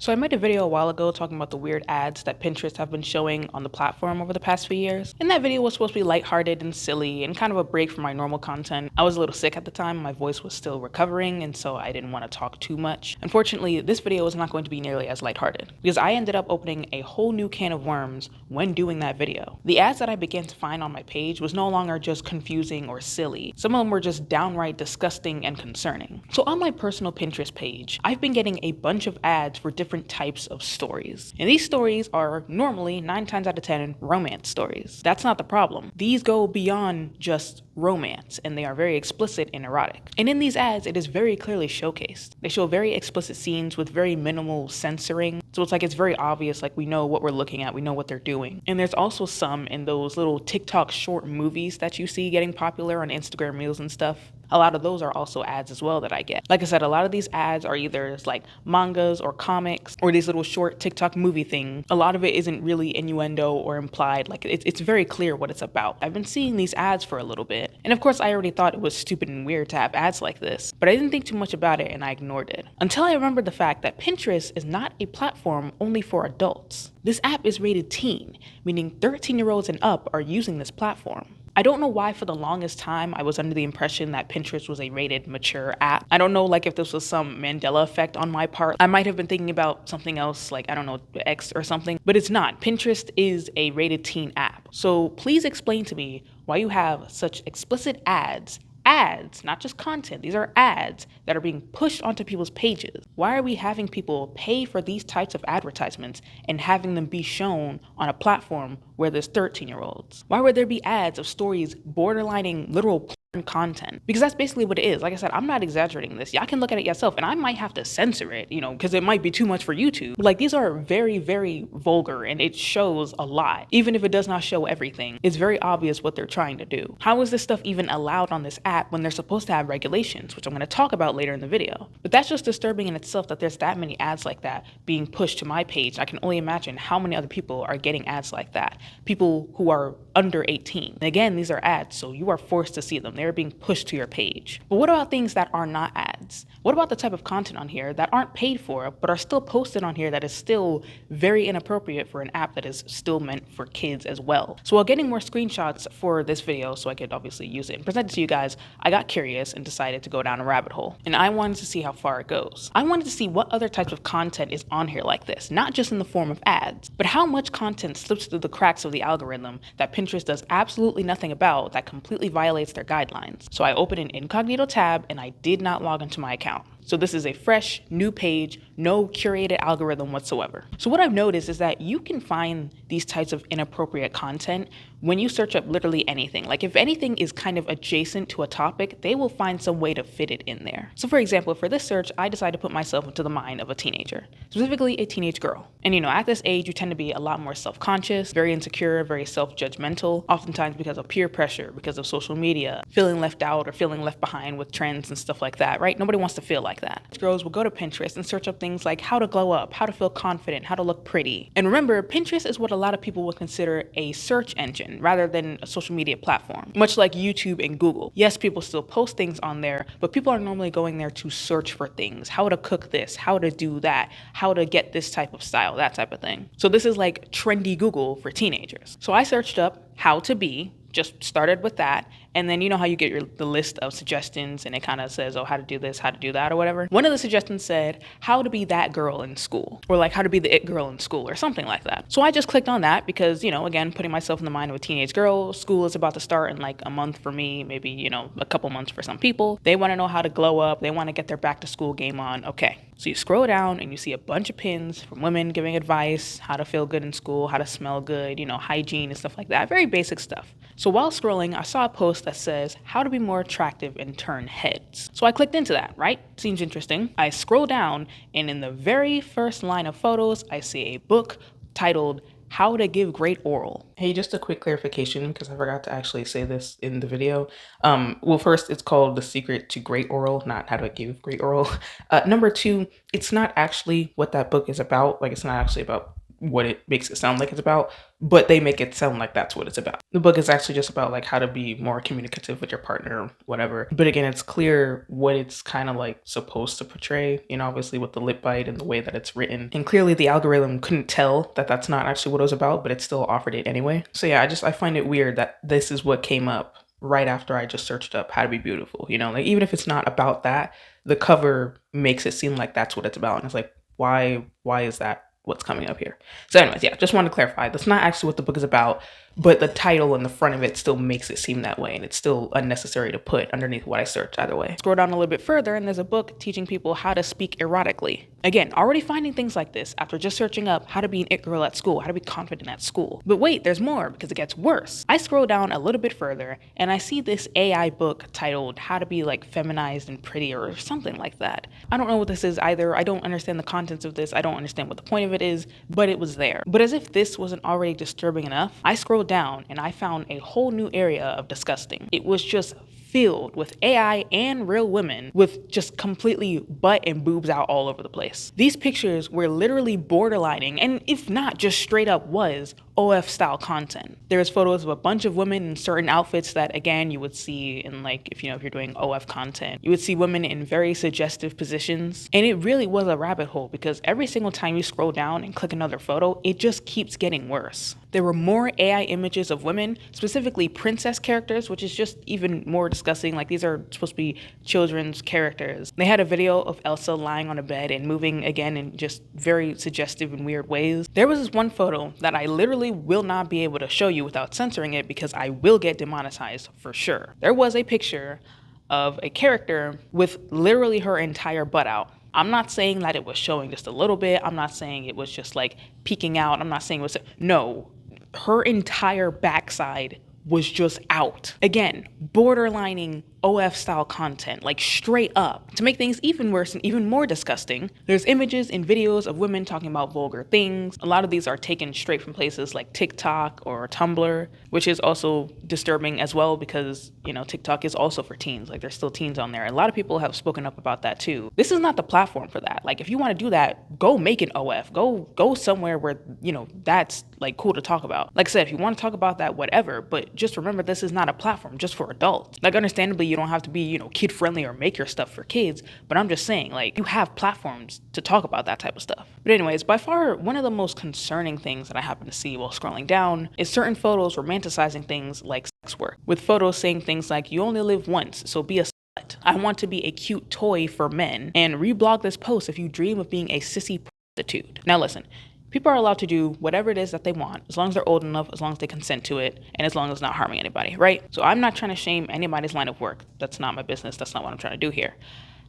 So I made a video a while ago talking about the weird ads that Pinterest have been showing on the platform over the past few years. And that video was supposed to be lighthearted and silly and kind of a break from my normal content. I was a little sick at the time, my voice was still recovering, and so I didn't want to talk too much. Unfortunately, this video is not going to be nearly as lighthearted because I ended up opening a whole new can of worms when doing that video. The ads that I began to find on my page was no longer just confusing or silly. Some of them were just downright disgusting and concerning. So on my personal Pinterest page, I've been getting a bunch of ads for different types of stories. And these stories are normally 9 times out of 10 romance stories. That's not the problem. These go beyond just romance and they are very explicit and erotic. And in these ads, it is very clearly showcased. They show very explicit scenes with very minimal censoring. So it's like it's very obvious, like we know what we're looking at, we know what they're doing. And there's also some in those little TikTok short movies that you see getting popular on Instagram Reels and stuff. A lot of those are also ads as well that I get. Like I said, a lot of these ads are either like mangas or comics or these little short TikTok movie things. A lot of it isn't really innuendo or implied. Like it's very clear what it's about. I've been seeing these ads for a little bit. And of course, I already thought it was stupid and weird to have ads like this, but I didn't think too much about it and I ignored it. Until I remembered the fact that Pinterest is not a platform only for adults. This app is rated teen, meaning 13-year-olds and up are using this platform. I don't know why for the longest time I was under the impression that Pinterest was a rated mature app. I don't know like if this was some Mandela effect on my part. I might have been thinking about something else like, I don't know, X or something, but it's not. Pinterest is a rated teen app. So please explain to me why you have such explicit ads, not just content, these are ads that are being pushed onto people's pages. Why are we having people pay for these types of advertisements and having them be shown on a platform where there's 13-year-olds? Why would there be ads of stories borderlining literal porn content? Because that's basically what it is. Like I said, I'm not exaggerating this. Y'all can look at it yourself and I might have to censor it, because it might be too much for YouTube. Like these are very, very vulgar and it shows a lot. Even if it does not show everything, it's very obvious what they're trying to do. How is this stuff even allowed on this app when they're supposed to have regulations, which I'm going to talk about later in the video? But that's just disturbing in itself that there's that many ads like that being pushed to my page. I can only imagine how many other people are getting ads like that. People who are under 18. And again, these are ads, so you are forced to see them. They're being pushed to your page. But what about things that are not ads? What about the type of content on here that aren't paid for, but are still posted on here that is still very inappropriate for an app that is still meant for kids as well? So while getting more screenshots for this video so I could obviously use it and present it to you guys, I got curious and decided to go down a rabbit hole. And I wanted to see how far it goes. I wanted to see what other types of content is on here like this, not just in the form of ads, but how much content slips through the cracks of the algorithm that Pinterest does absolutely nothing about that completely violates their guidelines. So I opened an incognito tab and I did not log into my account. So this is a fresh, new page, no curated algorithm whatsoever. So what I've noticed is that you can find these types of inappropriate content when you search up literally anything. Like if anything is kind of adjacent to a topic, they will find some way to fit it in there. So for example, for this search, I decided to put myself into the mind of a teenager, specifically a teenage girl. And at this age, you tend to be a lot more self-conscious, very insecure, very self-judgmental, oftentimes because of peer pressure, because of social media, feeling left out or feeling left behind with trends and stuff like that, right? Nobody wants to feel like that. Girls will go to Pinterest and search up things like how to glow up, how to feel confident, how to look pretty. And remember, Pinterest is what a lot of people would consider a search engine rather than a social media platform, much like YouTube and Google. Yes, people still post things on there, but people are normally going there to search for things, how to cook this, how to do that, how to get this type of style, that type of thing. So this is like trendy Google for teenagers. So I searched up how to be, just started with that. And then you know how you get the list of suggestions and it kind of says, oh, how to do this, how to do that or whatever. One of the suggestions said how to be that girl in school, or like how to be the it girl in school or something like that. So I just clicked on that because, again, putting myself in the mind of a teenage girl, school is about to start in like a month for me, maybe, a couple months for some people. They want to know how to glow up. They want to get their back to school game on. Okay. So you scroll down and you see a bunch of pins from women giving advice, how to feel good in school, how to smell good, hygiene and stuff like that. Very basic stuff. So while scrolling, I saw a post that says how to be more attractive and turn heads. So I clicked into that, right? Seems interesting. I scroll down and in the very first line of photos, I see a book titled How to Give Great Oral. Hey, just a quick clarification because I forgot to actually say this in the video. Well, first, it's called The Secret to Great Oral, not How to Give Great Oral. Number two, it's not actually what that book is about. Like, it's not actually about what it makes it sound like it's about, but they make it sound like that's what it's about. The book is actually just about like how to be more communicative with your partner, whatever. But again, it's clear what it's kind of like supposed to portray, you know, obviously with the lip bite and the way that it's written. And clearly the algorithm couldn't tell that that's not actually what it was about, but it still offered it anyway. So yeah, I find it weird that this is what came up right after I just searched up how to be beautiful, you know, like even if it's not about that, the cover makes it seem like that's what it's about. And it's like, why is that what's coming up here? So anyways, yeah, just wanted to clarify. That's not actually what the book is about, but the title and the front of it still makes it seem that way. And it's still unnecessary to put underneath what I searched either way. Scroll down a little bit further and there's a book teaching people how to speak erotically. Again, already finding things like this after just searching up how to be an it girl at school, how to be confident at school. But wait, there's more because it gets worse. I scroll down a little bit further and I see this AI book titled How to Be Like Feminized and Pretty or something like that. I don't know what this is either. I don't understand the contents of this. I don't understand what the point of it is, but it was there. But as if this wasn't already disturbing enough, I scrolled down and I found a whole new area of disgusting. It was just filled with AI and real women with just completely butt and boobs out all over the place. These pictures were literally borderlining, and if not, just straight up was OF style content. There's photos of a bunch of women in certain outfits that again you would see in like if you're doing OF content. You would see women in very suggestive positions. And it really was a rabbit hole because every single time you scroll down and click another photo, it just keeps getting worse. There were more AI images of women, specifically princess characters, which is just even more disgusting. Like these are supposed to be children's characters. They had a video of Elsa lying on a bed and moving again in just very suggestive and weird ways. There was this one photo that I literally will not be able to show you without censoring it because I will get demonetized for sure. There was a picture of a character with literally her entire butt out. I'm not saying that it was showing just a little bit. I'm not saying it was just like peeking out. I'm not saying it was, no, her entire backside was just out. Again, borderlining OF style content, like straight up. To make things even worse and even more disgusting, there's images and videos of women talking about vulgar things. A lot of these are taken straight from places like TikTok or Tumblr, which is also disturbing as well because, TikTok is also for teens. Like there's still teens on there. A lot of people have spoken up about that too. This is not the platform for that. Like if you want to do that, go make an OF. Go somewhere where, that's like cool to talk about. Like I said, if you want to talk about that, whatever, but just remember this is not a platform just for adults. Like understandably, you don't have to be, kid friendly or make your stuff for kids, but I'm just saying, like, you have platforms to talk about that type of stuff. But anyways, by far, one of the most concerning things that I happen to see while scrolling down is certain photos romanticizing things like sex work, with photos saying things like, you only live once, so be a slut. I want to be a cute toy for men, and reblog this post if you dream of being a sissy prostitute. Now listen, people are allowed to do whatever it is that they want, as long as they're old enough, as long as they consent to it, and as long as it's not harming anybody, right? So I'm not trying to shame anybody's line of work. That's not my business. That's not what I'm trying to do here.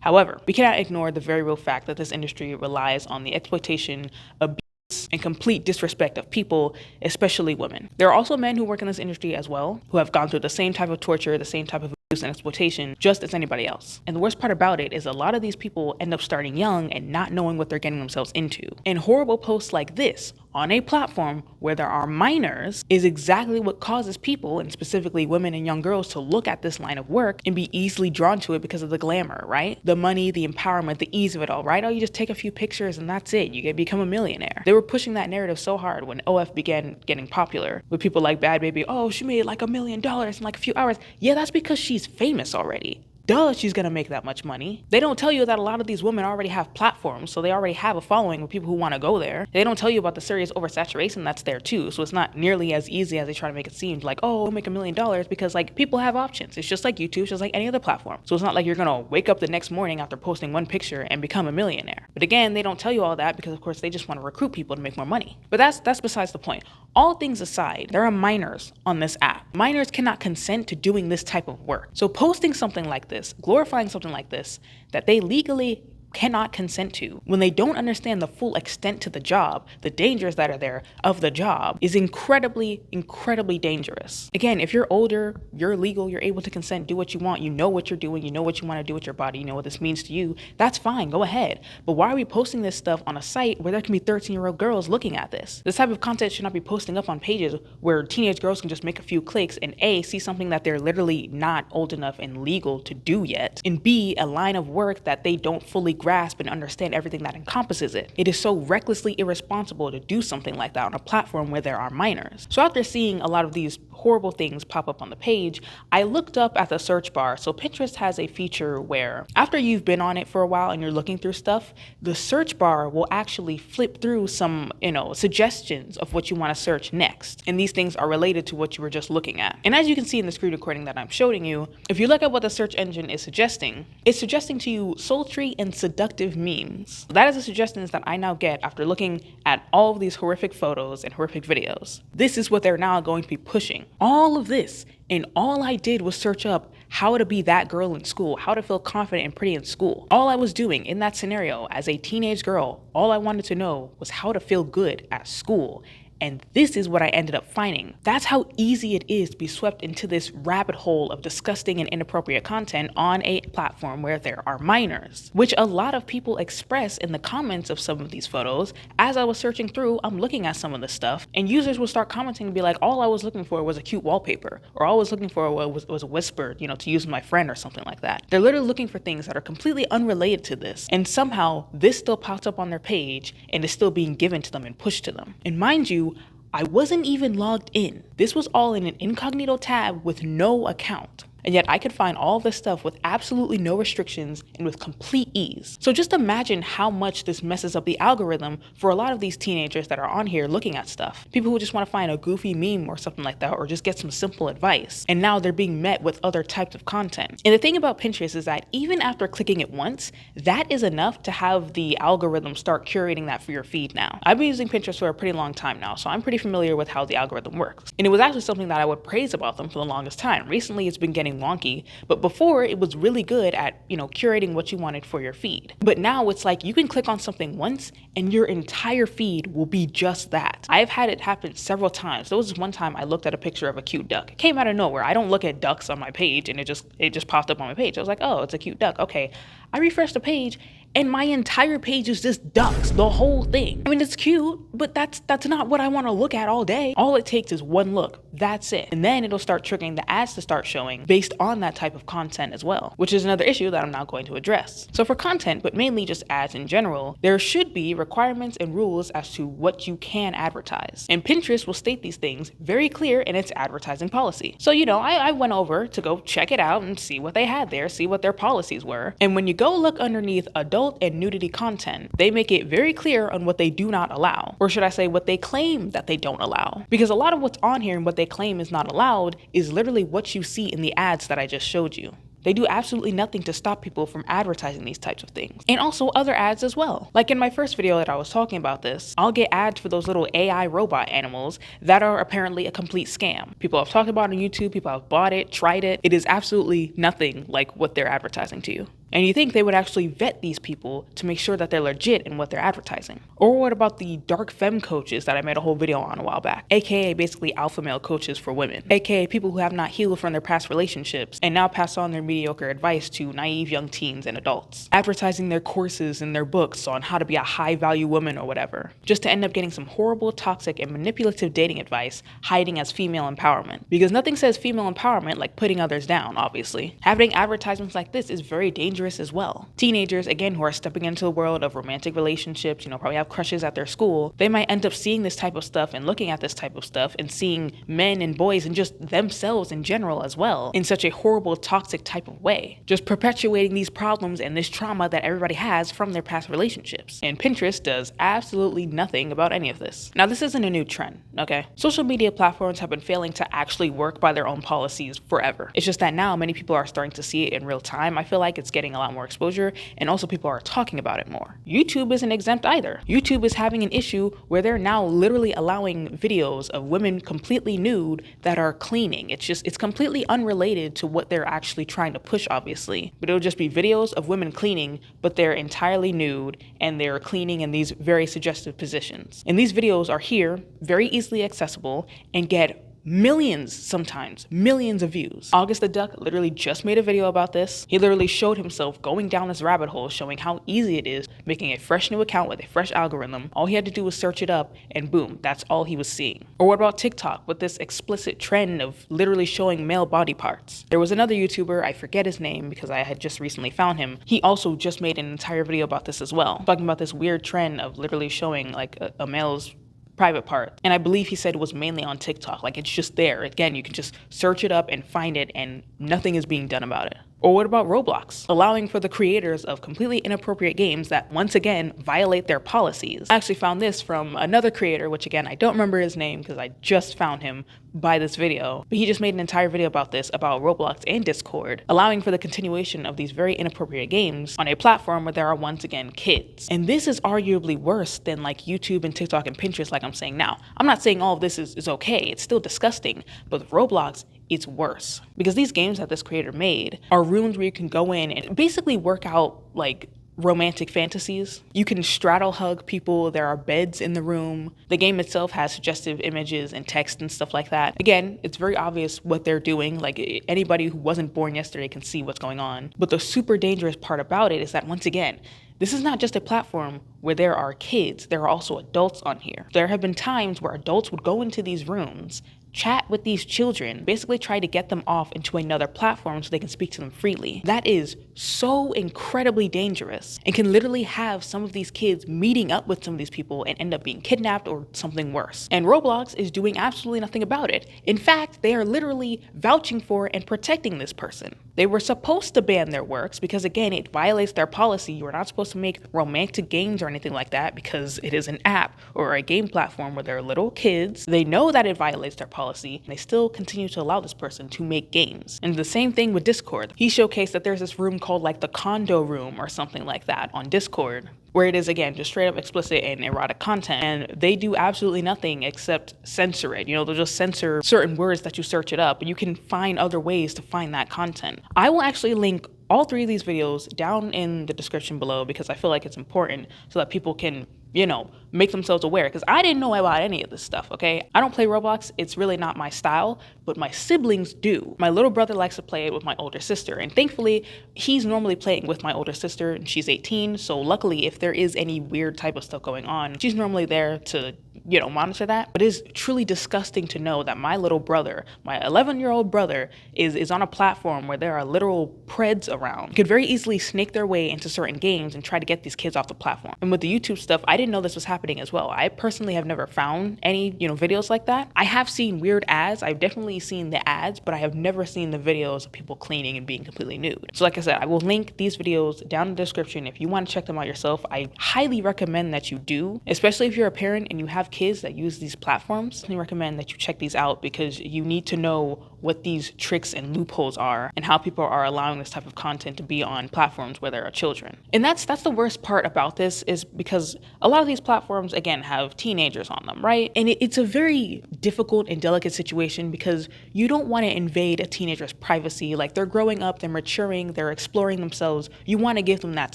However, we cannot ignore the very real fact that this industry relies on the exploitation, abuse, and complete disrespect of people, especially women. There are also men who work in this industry as well, who have gone through the same type of torture, the same type of abuse and exploitation, just as anybody else. And the worst part about it is a lot of these people end up starting young and not knowing what they're getting themselves into. And horrible posts like this on a platform where there are minors is exactly what causes people, and specifically women and young girls, to look at this line of work and be easily drawn to it because of the glamour, right? The money, the empowerment, the ease of it all, right? Oh, you just take a few pictures and that's it. You become a millionaire. They were pushing that narrative so hard when OF began getting popular with people like Bad Baby. Oh, she made like $1 million in like a few hours. Yeah, that's because she's famous already. Duh, she's gonna make that much money. They don't tell you that a lot of these women already have platforms, so they already have a following with people who want to go there. They don't tell you about the serious oversaturation that's there too, so it's not nearly as easy as they try to make it seem. Like, oh, we'll make $1 million because like people have options. It's just like YouTube, it's just like any other platform. So it's not like you're gonna wake up the next morning after posting one picture and become a millionaire. But again, they don't tell you all that because of course they just want to recruit people to make more money. But that's besides the point. All things aside, there are minors on this app. Minors cannot consent to doing this type of work. So posting something like this, glorifying something like this, that they legally cannot consent to, when they don't understand the full extent to the job, the dangers that are there of the job, is incredibly, incredibly dangerous. Again, if you're older, you're legal, you're able to consent, do what you want, you know what you're doing, you know what you want to do with your body, you know what this means to you, that's fine, go ahead. But why are we posting this stuff on a site where there can be 13-year-old girls looking at this? This type of content should not be posting up on pages where teenage girls can just make a few clicks and A, see something that they're literally not old enough and legal to do yet, and B, a line of work that they don't fully grasp and understand everything that encompasses it. It is so recklessly irresponsible to do something like that on a platform where there are minors. So after seeing a lot of these horrible things pop up on the page, I looked up at the search bar. So Pinterest has a feature where after you've been on it for a while and you're looking through stuff, the search bar will actually flip through some, suggestions of what you want to search next. And these things are related to what you were just looking at. And as you can see in the screen recording that I'm showing you, if you look at what the search engine is suggesting, it's suggesting to you sultry and seductive memes. That is the suggestions that I now get after looking at all of these horrific photos and horrific videos. This is what they're now going to be pushing. All of this, and all I did was search up how to be that girl in school, how to feel confident and pretty in school. All I was doing in that scenario as a teenage girl, all I wanted to know was how to feel good at school. And this is what I ended up finding. That's how easy it is to be swept into this rabbit hole of disgusting and inappropriate content on a platform where there are minors, which a lot of people express in the comments of some of these photos. As I was searching through, I'm looking at some of this stuff, and users will start commenting and be like, all I was looking for was a cute wallpaper, or all I was looking for was a whisper, to use with my friend or something like that. They're literally looking for things that are completely unrelated to this, and somehow this still pops up on their page and is still being given to them and pushed to them. And mind you, I wasn't even logged in. This was all in an incognito tab with no account. And yet I could find all this stuff with absolutely no restrictions and with complete ease. So just imagine how much this messes up the algorithm for a lot of these teenagers that are on here looking at stuff. People who just want to find a goofy meme or something like that, or just get some simple advice. And now they're being met with other types of content. And the thing about Pinterest is that even after clicking it once, that is enough to have the algorithm start curating that for your feed now. I've been using Pinterest for a pretty long time now, so I'm pretty familiar with how the algorithm works. And it was actually something that I would praise about them for the longest time. Recently, it's been getting wonky, but before it was really good at, curating what you wanted for your feed. But now it's like you can click on something once and your entire feed will be just that. I've had it happen several times. There was this one time I looked at a picture of a cute duck. It came out of nowhere. I don't look at ducks on my page, and it just popped up on my page. I was like, oh, it's a cute duck. Okay. I refreshed the page and my entire page is just ducks, the whole thing. I mean, it's cute, but that's not what I want to look at all day. All it takes is one look. That's it. And then it'll start triggering the ads to start showing based on that type of content as well, which is another issue that I'm now going to address. So for content, but mainly just ads in general, there should be requirements and rules as to what you can advertise. And Pinterest will state these things very clear in its advertising policy. So, I went over to go check it out and see what they had there, see what their policies were. And when you go look underneath adult and nudity content, they make it very clear on what they do not allow, or should I say what they claim that they don't allow. Because a lot of what's on here and what they claim is not allowed is literally what you see in the ads that I just showed you. They do absolutely nothing to stop people from advertising these types of things. And also other ads as well. Like in my first video that I was talking about this, I'll get ads for those little AI robot animals that are apparently a complete scam. People have talked about it on YouTube, people have bought it, tried it. It is absolutely nothing like what they're advertising to you. And you think they would actually vet these people to make sure that they're legit in what they're advertising. Or what about the dark femme coaches that I made a whole video on a while back? AKA basically alpha male coaches for women. AKA people who have not healed from their past relationships and now pass on their mediocre advice to naive young teens and adults. Advertising their courses and their books on how to be a high value woman or whatever. Just to end up getting some horrible, toxic, and manipulative dating advice hiding as female empowerment. Because nothing says female empowerment like putting others down, obviously. Having advertisements like this is very dangerous as well. Teenagers, again, who are stepping into the world of romantic relationships, probably have crushes at their school, they might end up seeing this type of stuff and looking at this type of stuff and seeing men and boys and just themselves in general as well in such a horrible, toxic type of way. Just perpetuating these problems and this trauma that everybody has from their past relationships. And Pinterest does absolutely nothing about any of this. Now, this isn't a new trend, okay? Social media platforms have been failing to actually work by their own policies forever. It's just that now many people are starting to see it in real time. I feel like it's getting a lot more exposure, and also people are talking about it more. YouTube isn't exempt either. YouTube is having an issue where they're now literally allowing videos of women completely nude that are cleaning. It's completely unrelated to what they're actually trying to push, obviously, but it'll just be videos of women cleaning, but they're entirely nude and they're cleaning in these very suggestive positions. And these videos are here, very easily accessible, and get millions, sometimes millions of views. August the Duck literally just made a video about this. He literally showed himself going down this rabbit hole, showing how easy it is making a fresh new account with a fresh algorithm. All he had to do was search it up and boom, that's all he was seeing. Or what about TikTok with this explicit trend of literally showing male body parts? There was another YouTuber, I forget his name because I had just recently found him. He also just made an entire video about this as well, talking about this weird trend of literally showing like a male's private part. And I believe he said it was mainly on TikTok. Like, it's just there. Again, you can just search it up and find it and nothing is being done about it. Or what about Roblox? Allowing for the creators of completely inappropriate games that, once again, violate their policies. I actually found this from another creator, which again, I don't remember his name because I just found him by this video. But he just made an entire video about this, about Roblox and Discord, allowing for the continuation of these very inappropriate games on a platform where there are, once again, kids. And this is arguably worse than like YouTube and TikTok and Pinterest, like I'm saying now. I'm not saying all of this is okay. It's still disgusting. But with Roblox, it's worse. Because these games that this creator made are rooms where you can go in and basically work out like romantic fantasies. You can straddle hug people. There are beds in the room. The game itself has suggestive images and text and stuff like that. Again, it's very obvious what they're doing. Like, anybody who wasn't born yesterday can see what's going on. But the super dangerous part about it is that, once again, this is not just a platform where there are kids. There are also adults on here. There have been times where adults would go into these rooms, chat with these children, basically try to get them off into another platform so they can speak to them freely. That is so incredibly dangerous and can literally have some of these kids meeting up with some of these people and end up being kidnapped or something worse. And Roblox is doing absolutely nothing about it. In fact, they are literally vouching for and protecting this person. They were supposed to ban their works because, again, it violates their policy. You are not supposed to make romantic games or anything like that because it is an app or a game platform where there are little kids. They know that it violates their policy. And they still continue to allow this person to make games. And the same thing with Discord. He showcased that there's this room called like the condo room or something like that on Discord, where it is, again, just straight up explicit and erotic content. And they do absolutely nothing except censor it. You know, they'll just censor certain words that you search it up, and you can find other ways to find that content. I will actually link all three of these videos down in the description below because I feel like it's important so that people can, you know, make themselves aware, because I didn't know about any of this stuff, okay? I don't play Roblox. It's really not my style, but my siblings do. My little brother likes to play it with my older sister, and thankfully, he's normally playing with my older sister, and she's 18, so luckily, if there is any weird type of stuff going on, she's normally there to, you know, monitor that. But it is truly disgusting to know that my little brother, my 11-year-old brother, is on a platform where there are literal preds around. Could very easily snake their way into certain games and try to get these kids off the platform. And with the YouTube stuff, I didn't know this was happening as well. I personally have never found any, you know, videos like that. I have seen weird ads. I've definitely seen the ads, but I have never seen the videos of people cleaning and being completely nude. So like I said, I will link these videos down in the description. If you want to check them out yourself, I highly recommend that you do, especially if you're a parent and you have kids that use these platforms. I recommend that you check these out because you need to know what these tricks and loopholes are and how people are allowing this type of content to be on platforms where there are children. And that's the worst part about this, is because a lot of these platforms, again, have teenagers on them, right? And it's a very difficult and delicate situation because you don't want to invade a teenager's privacy. Like, they're growing up, they're maturing, they're exploring themselves. You want to give them that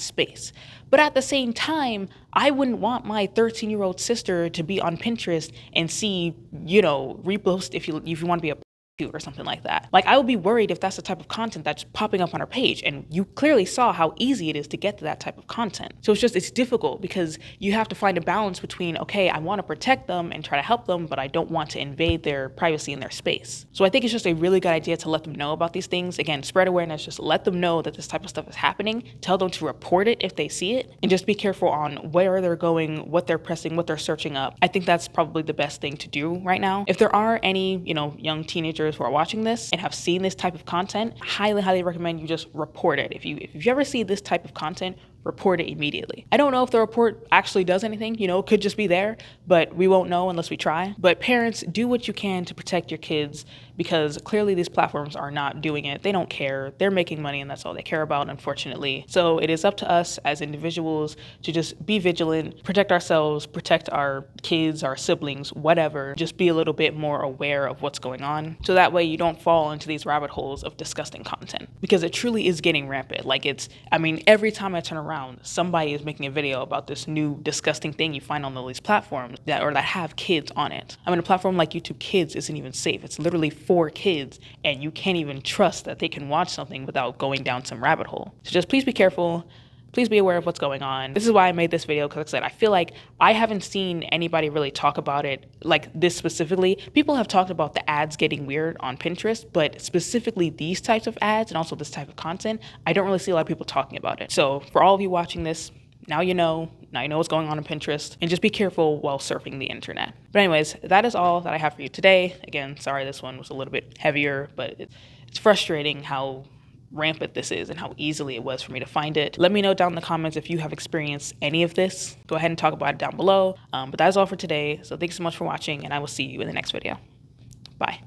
space. But at the same time, I wouldn't want my 13-year-old sister to be on Pinterest and see, you know, repost if you want to be a or something like that. Like, I would be worried if that's the type of content that's popping up on our page, and you clearly saw how easy it is to get to that type of content. So it's difficult because you have to find a balance between, okay, I want to protect them and try to help them, but I don't want to invade their privacy and their space. So I think it's just a really good idea to let them know about these things. Again, spread awareness, just let them know that this type of stuff is happening, tell them to report it if they see it, and just be careful on where they're going, what they're pressing, what they're searching up. I think that's probably the best thing to do right now. If there are any, you know, young teenagers who are watching this and have seen this type of content, highly recommend you just report it. If you ever see this type of content, report it immediately. I don't know if the report actually does anything, you know, it could just be there, but we won't know unless we try. But parents, do what you can to protect your kids because clearly these platforms are not doing it. They don't care. They're making money and that's all they care about, unfortunately. So it is up to us as individuals to just be vigilant, protect ourselves, protect our kids, our siblings, whatever. Just be a little bit more aware of what's going on. So that way you don't fall into these rabbit holes of disgusting content because it truly is getting rampant. Like, every time I turn around, around, somebody is making a video about this new disgusting thing you find on all these platforms that have kids on it. I mean, a platform like YouTube Kids isn't even safe. It's literally for kids, and you can't even trust that they can watch something without going down some rabbit hole. So just please be careful. Please be aware of what's going on. This is why I made this video, because like I said, I feel like I haven't seen anybody really talk about it like this specifically. People have talked about the ads getting weird on Pinterest, but specifically these types of ads and also this type of content, I don't really see a lot of people talking about it. So for all of you watching this, now you know what's going on Pinterest, and just be careful while surfing the internet. But anyways, that is all that I have for you today. Again, sorry this one was a little bit heavier, but it's frustrating how rampant this is and how easily it was for me to find it. Let me know down in the comments if you have experienced any of this. Go ahead and talk about it down below. But that is all for today. So thanks so much for watching, and I will see you in the next video. Bye.